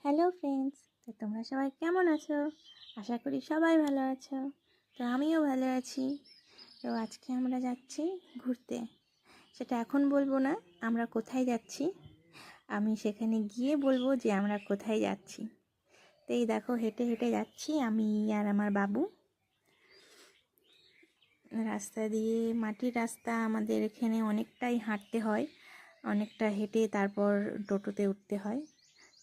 Hello friends, তো তোমরা সবাই কেমন আছো? আশা করি সবাই ভালো আছো। তো আমিও ভালো আছি। তো আজকে আমরা যাচ্ছি ঘুরতে। সেটা এখন বলবো না আমরা কোথায় যাচ্ছি, আমি সেখানে গিয়ে বলবো যে আমরা কোথায় যাচ্ছি। তো এই দেখো হেঁটে হেঁটে যাচ্ছি আমি আর আমার বাবু। রাস্তা দিয়ে মাটির রাস্তা, আমাদের এখানে অনেকটাই হাঁটতে হয়, অনেকটা হেঁটে তারপর টোটোতে উঠতে হয়।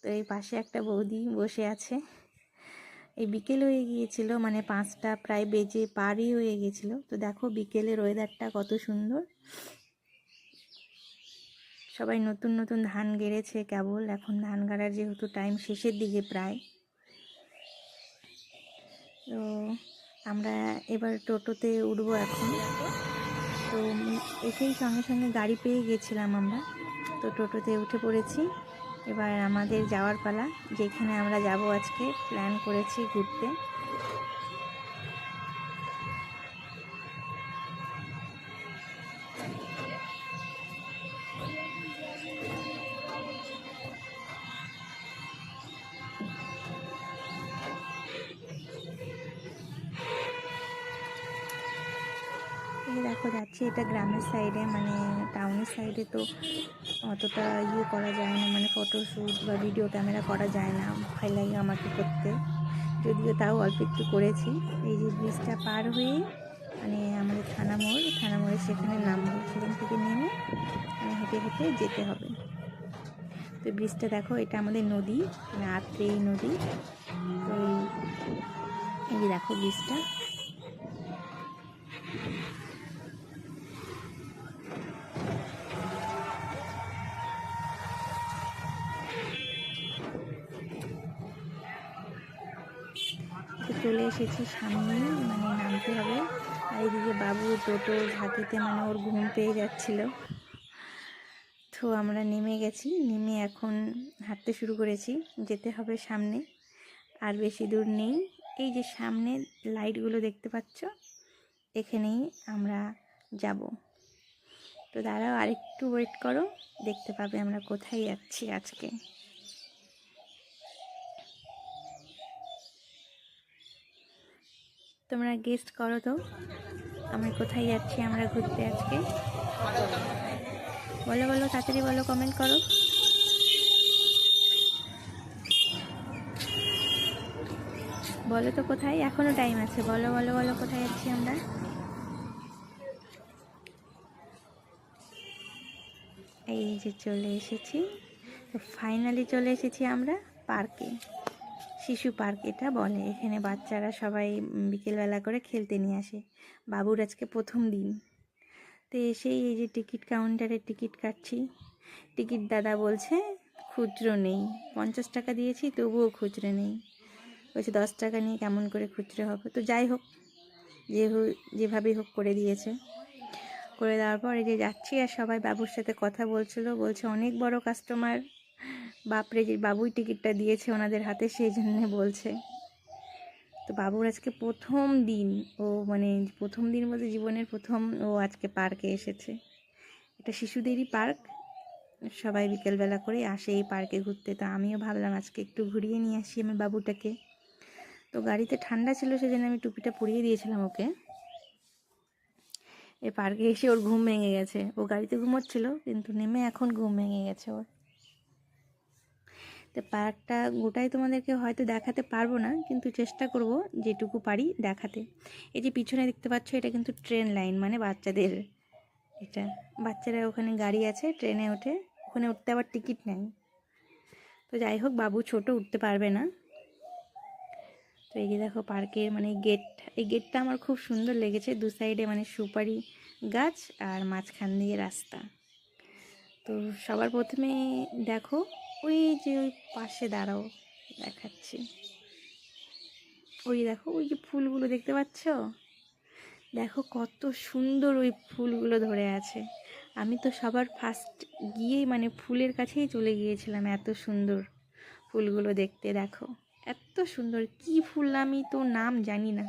তো এই পাশে একটা বৌদি বসে আছে। এই বিকেল হয়ে গিয়েছিল, মানে 5টা প্রায় বেজে পারই হয়ে গেছিলো। তো দেখো বিকেলের ওয়েদারটা কত সুন্দর। সবাই নতুন নতুন ধান গেড়েছে কেবল, এখন ধান গাড়ার যেহেতু টাইম শেষের দিকে প্রায়। তো আমরা এবার টোটোতে উঠবো এখন। তো এসেই সঙ্গে সঙ্গে গাড়ি পেয়ে গেছিলাম আমরা, তো টোটোতে উঠে পড়েছি। এবার আমাদের যাওয়ার পালা, যেখানে আমরা যাব আজকে প্ল্যান করেছি ঘুরতে। এই দেখো যাচ্ছি, এটা গ্রামের সাইডে, মানে টাউনের সাইডে তো অতটা করা যায় না, মানে ফটোশ্যুট বা ভিডিও ক্যামেরা করা যায় না, ভয় লাগে আমাকে করতে। যদিও তাও অল্প একটু করেছি। এই যে ব্রিজটা পার হয়ে মানে আমাদের থানা মোড়ে সেখানে নামবো, সেখান থেকে নেমে মানে হেঁটে হেঁটে যেতে হবে। তো ব্রিজটা দেখো, এটা আমাদের নদী, মানে আত্রেই নদী। তো এই দেখো ব্রিজটা। তো চলে এসেছি সামনেই, মানে নামতে হবে। আর এদিকে বাবু টোটো ঝাঁকিতে মানে ওর ঘুম পেয়ে যাচ্ছিল। তো আমরা নেমে গেছি, নেমে এখন হাঁটতে শুরু করেছি, যেতে হবে সামনে, আর বেশি দূর নেই। এই যে সামনে লাইটগুলো দেখতে পাচ্ছ, এখানেই আমরা যাব। তো দাঁড়াও আরেকটু ওয়েট করো, দেখতে পাবে আমরা কোথায় যাচ্ছি আজকে। তোমরা গেস্ট করো তো আমরা কোথায় যাচ্ছি, আমরা ঘুরতে আজকে। বলো বলো, তাড়াতাড়ি বলো, কমেন্ট করো। বলো তো কোথায়, এখনো টাইম আছে, বলো বলো বলো, কোথায় যাচ্ছি আমরা। এই যে চলে এসেছি, তো ফাইনালি চলে এসেছি আমরা পার্কে। শিশু পার্ক এটা বলে, এখানে বাচ্চারা সবাই বিকেলবেলা করে খেলতে নিয়ে আসে। বাবুর আজকে প্রথম দিন। তো এসেই এই যে টিকিট কাউন্টারে টিকিট কাটছি। টিকিট দাদা বলছে খুচরো নেই, 50 টাকা দিয়েছি তবুও খুচরো নেই। বলছে 10 টাকা নিয়ে কেমন করে খুচরো হবে। তো যাই হোক, যেভাবেই হোক করে দিয়েছে। করে দেওয়ার পর এই যে যাচ্ছি, আর সবাই বাবুর সাথে কথা বলছিল, বলছে অনেক বড় কাস্টমার, বাপরে, যে বাবুই টিকিটটা দিয়েছে ওনাদের হাতে, সেই জন্যে বলছে। তো বাবুর আজকে প্রথম দিন, ও মানে প্রথম দিন বলতে জীবনের প্রথম ও আজকে পার্কে এসেছে। এটা শিশুদেরই পার্ক, সবাই বিকেলবেলা করে আসে এই পার্কে ঘুরতে। তো আমিও ভাবলাম আজকে একটু ঘুরিয়ে নিয়ে আসি আমার বাবুটাকে। তো গাড়িতে ঠান্ডা ছিল, সেজন্য আমি টুপিটা পরিয়ে দিয়েছিলাম ওকে। এই পার্কে এসে ওর ঘুম ভেঙে গেছে, ও গাড়িতে ঘুমোচ্ছিল কিন্তু নেমে এখন ঘুম ভেঙে গেছে ওর। তো পার্কটা গোটাই তোমাদেরকে হয়তো দেখাতে পারবো না, কিন্তু চেষ্টা করব যেটুকু পারি দেখাতে। এই যে পিছনে দেখতে পাচ্ছ, এটা কিন্তু ট্রেন লাইন, মানে বাচ্চাদের এটা। বাচ্চারা ওখানে গাড়ি আছে, ট্রেনে ওঠে, ওখানে উঠতে আবার টিকিট নেয়। তো যাই হোক, বাবু ছোট, উঠতে পারবে না। তো এই যে দেখো পার্কের মানে গেট, এই গেটটা আমার খুব সুন্দর লেগেছে, দু সাইডে মানে সুপারি গাছ আর মাঝখান দিয়ে রাস্তা। তো সবার প্রথমে দেখো, ওই যে ওই পাশে দাঁড়াও, দেখাচ্ছি। ওই দেখো, ওই যে ফুলগুলো দেখতে পাচ্ছ, দেখো কত সুন্দর ওই ফুলগুলো ধরে আছে। আমি তো সবার ফার্স্ট গিয়ে মানে ফুলের কাছেই চলে গিয়েছিলাম, এত সুন্দর ফুলগুলো দেখতে। দেখো এত সুন্দর, কি ফুল আমি তো নাম জানি না।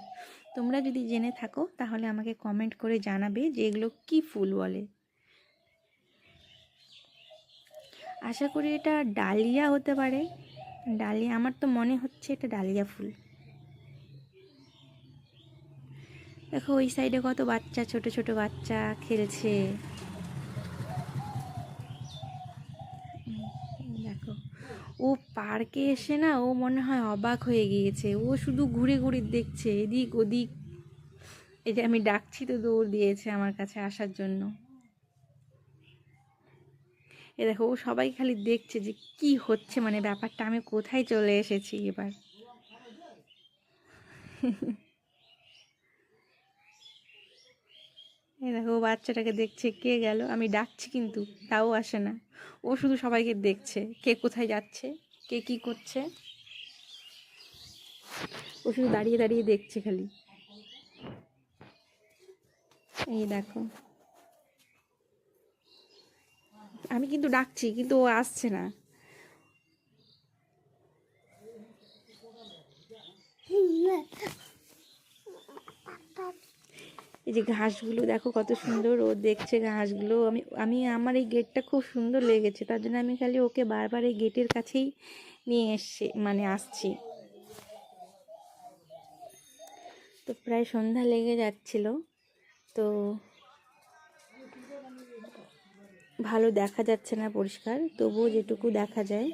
তোমরা যদি জেনে থাকো তাহলে আমাকে কমেন্ট করে জানাবে যে এগুলো কি ফুল বলে। আশা করি এটা ডালিয়া হতে পারে, ডালিয়া, আমার তো মনে হচ্ছে এটা ডালিয়া ফুল। দেখো ওই সাইডে কত বাচ্চা, ছোট ছোট বাচ্চা খেলছে। দেখো ও পার্কে এসে না, ও মনে হয় অবাক হয়ে গিয়েছে, ও শুধু ঘুরে ঘুরে দেখছে এদিক ওদিক। এই যে আমি ডাকছি তো দৌড় দিয়েছে আমার কাছে আসার জন্য। এ দেখো ও সবাই খালি দেখছে যে কি হচ্ছে, মানে ব্যাপারটা আমি কোথায় চলে এসেছি এবার। এই দেখো ও বাচ্চাটাকে দেখছে, কে গেল, আমি ডাকছি কিন্তু তাও আসে না। ও শুধু সবাইকে দেখছে কে কোথায় যাচ্ছে, কে কি করছে। ও শুধু দাঁড়িয়ে দাঁড়িয়ে দেখছে খালি। এই দেখো আমি কিন্তু ডাকছি কিন্তু ও আসছে না। এই যে ঘাসগুলো দেখো কত সুন্দর, ও দেখছে ঘাসগুলো। আমি আমি আমার এই গেটটা খুব সুন্দর লেগেছে, তার জন্য আমি খালি ওকে বারবার এই গেটের কাছেই নিয়ে এসছি, মানে আসছি। তো প্রায় সন্ধ্যা লেগে যাচ্ছিল, তো ভালো দেখা যাচ্ছে না পরিষ্কার, তবুও যেটুকু দেখা যায়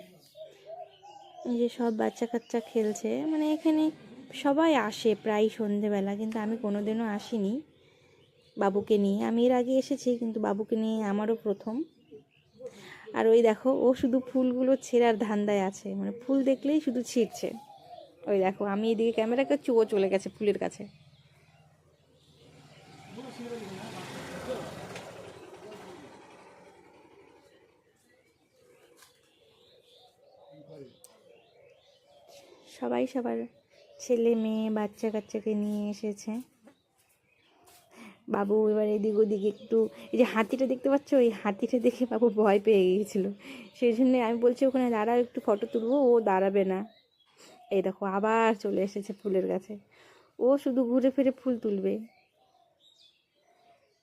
এই যে সব বাচ্চা কাচ্চা খেলছে। মানে এখানে সবাই আসে প্রায় সন্ধেবেলা, কিন্তু আমি কোনোদিনও আসিনি বাবুকে নিয়ে। আমি এর আগে এসেছি কিন্তু বাবুকে নিয়ে আমারও প্রথম। আর ওই দেখো ও শুধু ফুলগুলো ছেঁড়ার ধান্দায় আছে, মানে ফুল দেখলেই শুধু ছিঁড়ছে। ওই দেখো আমি এদিকে ক্যামেরা করছি, ও চলে গেছে ফুলের কাছে। সবাই সবার ছেলে মেয়ে বাচ্চা কাচ্চাকে নিয়ে এসেছে। বাবু এবার এদিক ওদিক একটু, এই যে হাতিটা দেখতে পাচ্ছ, ওই হাতিটা দেখে বাবু ভয় পেয়ে গিয়েছিল, সেই জন্য আমি বলছি ওখানে দাঁড়াও একটু ফটো তুলবো, ও দাঁড়াবে না। এই দেখো আবার চলে এসেছে ফুলের কাছে, ও শুধু ঘুরে ফিরে ফুল তুলবে,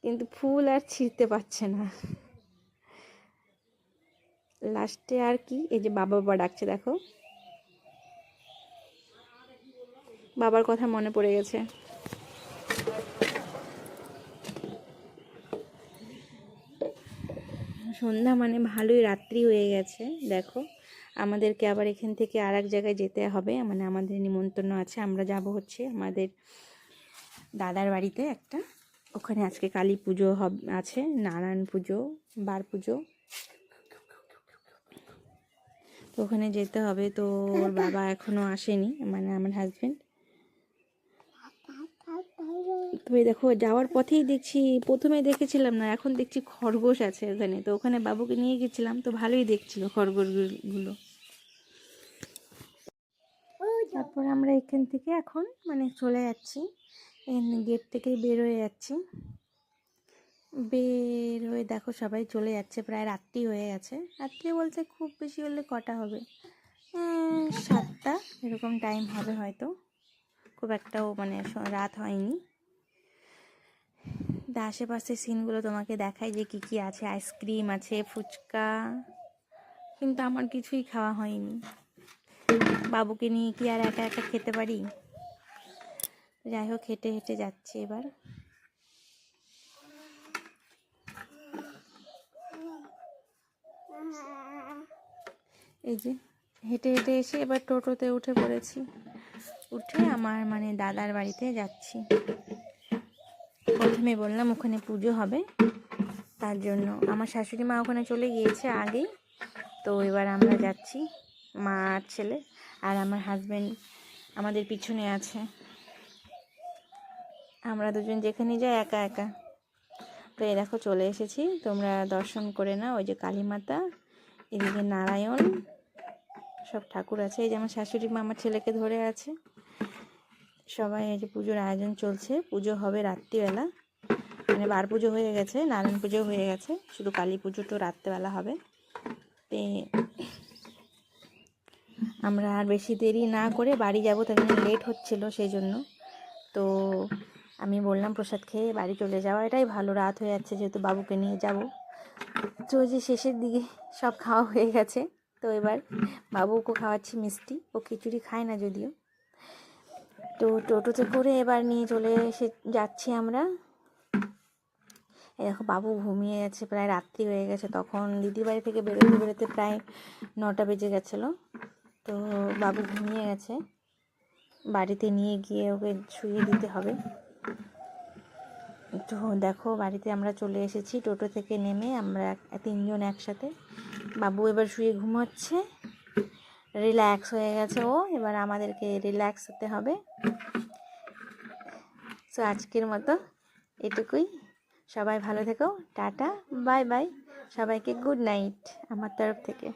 কিন্তু ফুল আর ছিঁড়তে পারছে না। লাস্টে আর কি, এই যে বাবা বাবা ডাকছে, দেখো বাবার কথা মনে পড়ে গেছে। সন্ধ্যা মানে ভালোই রাত্রি হয়ে গেছে। দেখো আমাদেরকে আবার এখান থেকে আর এক জায়গায় যেতে হবে, মানে আমাদের নিমন্ত্রণ আছে, আমরা যাব হচ্ছে আমাদের দাদার বাড়িতে একটা। ওখানে আজকে কালী পুজো আছে, নারায়ণ পুজো, বার পুজো, তো ওখানে যেতে হবে। তো ওর বাবা এখনও আসেনি, মানে আমার হাজব্যান্ড। তো এই দেখো যাওয়ার পথেই দেখছি, প্রথমে দেখেছিলাম না, এখন দেখছি খরগোশ আছে ওখানে। তো ওখানে বাবুকে নিয়ে গেছিলাম, তো ভালোই দেখছিল খরগোশগুলো। তারপর আমরা এখান থেকে এখন মানে চলে যাচ্ছি, গেট থেকে বের হয়ে যাচ্ছি। বের হয়ে দেখো সবাই চলে যাচ্ছে, প্রায় রাত্রি হয়ে গেছে। রাত্রি বলতে খুব বেশি হলে কটা হবে, 7টা এরকম টাইম হবে হয়তো, খুব একটাও মানে রাত হয়নি। আশেপাশের সিনগুলো তোমাকে দেখাই যে কি কি আছে। আইসক্রিম আছে, ফুচকা, কিন্তু আমার কিছুই খাওয়া হয়নি। বাবুকে নিয়ে কি আর একা একা খেতে পারি? যাই হোক হেঁটে হেঁটে যাচ্ছি এবার। এই যে হেঁটে হেঁটে এসে এবার টোটোতে উঠে পড়েছি, উঠে আমার মানে দাদার বাড়িতে যাচ্ছি। প্রথমে বললাম ওখানে পুজো হবে, তার জন্য আমার শাশুড়ি মা ওখানে চলে গিয়েছে আগেই। তো এবার আমরা যাচ্ছি, মা আর ছেলে, আর আমার হাজব্যান্ড আমাদের পিছনে আছে। আমরা দুজন যেখানে যাই একা একা। তো এই দেখো চলে এসেছি, তোমরা দর্শন করে নাও। ওই যে কালী মাতা, এদিকে নারায়ণ, সব ঠাকুর আছে। এই যে আমার শাশুড়ি মা আমার ছেলেকে ধরে আছে। সবাই এই যে পুজোর আয়োজন চলছে, পুজো হবে রাত্রিবেলা, মানে বার পুজো হয়ে গেছে, নারায়ণ পুজো হয়ে গেছে, শুধু কালী পুজোটা রাত্রিবেলা হবে। তো আমরা আর বেশি দেরি না করে বাড়ি যাব, তার জন্য লেট হচ্ছিল সেই জন্য। তো আমি বললাম প্রসাদ খেয়ে বাড়ি চলে যাওয়া, এটাই ভালো, রাত হয়ে যাচ্ছে যেহেতু বাবুকে নিয়ে যাব। তো ওই যে শেষের দিকে সব খাওয়া হয়ে গেছে, তো এবার বাবুকে খাওয়াচ্ছি মিষ্টি, ও খিচুড়ি খায় না যদিও। তো টোটোতে করে এবার নিয়ে চলে যাচ্ছি আমরা। দেখো বাবু ঘুমিয়ে গেছে, প্রায় রাত্রি হয়ে গেছে, তখন দিদি বাড়ি থেকে বেরোতে বেরোতে প্রায় 9টা বেজে গেছিলো। তো বাবু ঘুমিয়ে গেছে, বাড়িতে নিয়ে গিয়ে ওকে শুইয়ে দিতে হবে। তো দেখো বাড়িতে আমরা চলে এসেছি, টোটো থেকে নেমে আমরা 3জন একসাথে। বাবু এবার শুয়ে ঘুমাচ্ছে, রিল্যাক্স হয়ে গেছে ও, এবার আমাদেরকে রিল্যাক্স হতে হবে। সো আজকের মতো এটুকুই। সবাই ভালো থেকো, টাটা, বাই বাই, সবাইকে গুড নাইট আমার তরফ থেকে।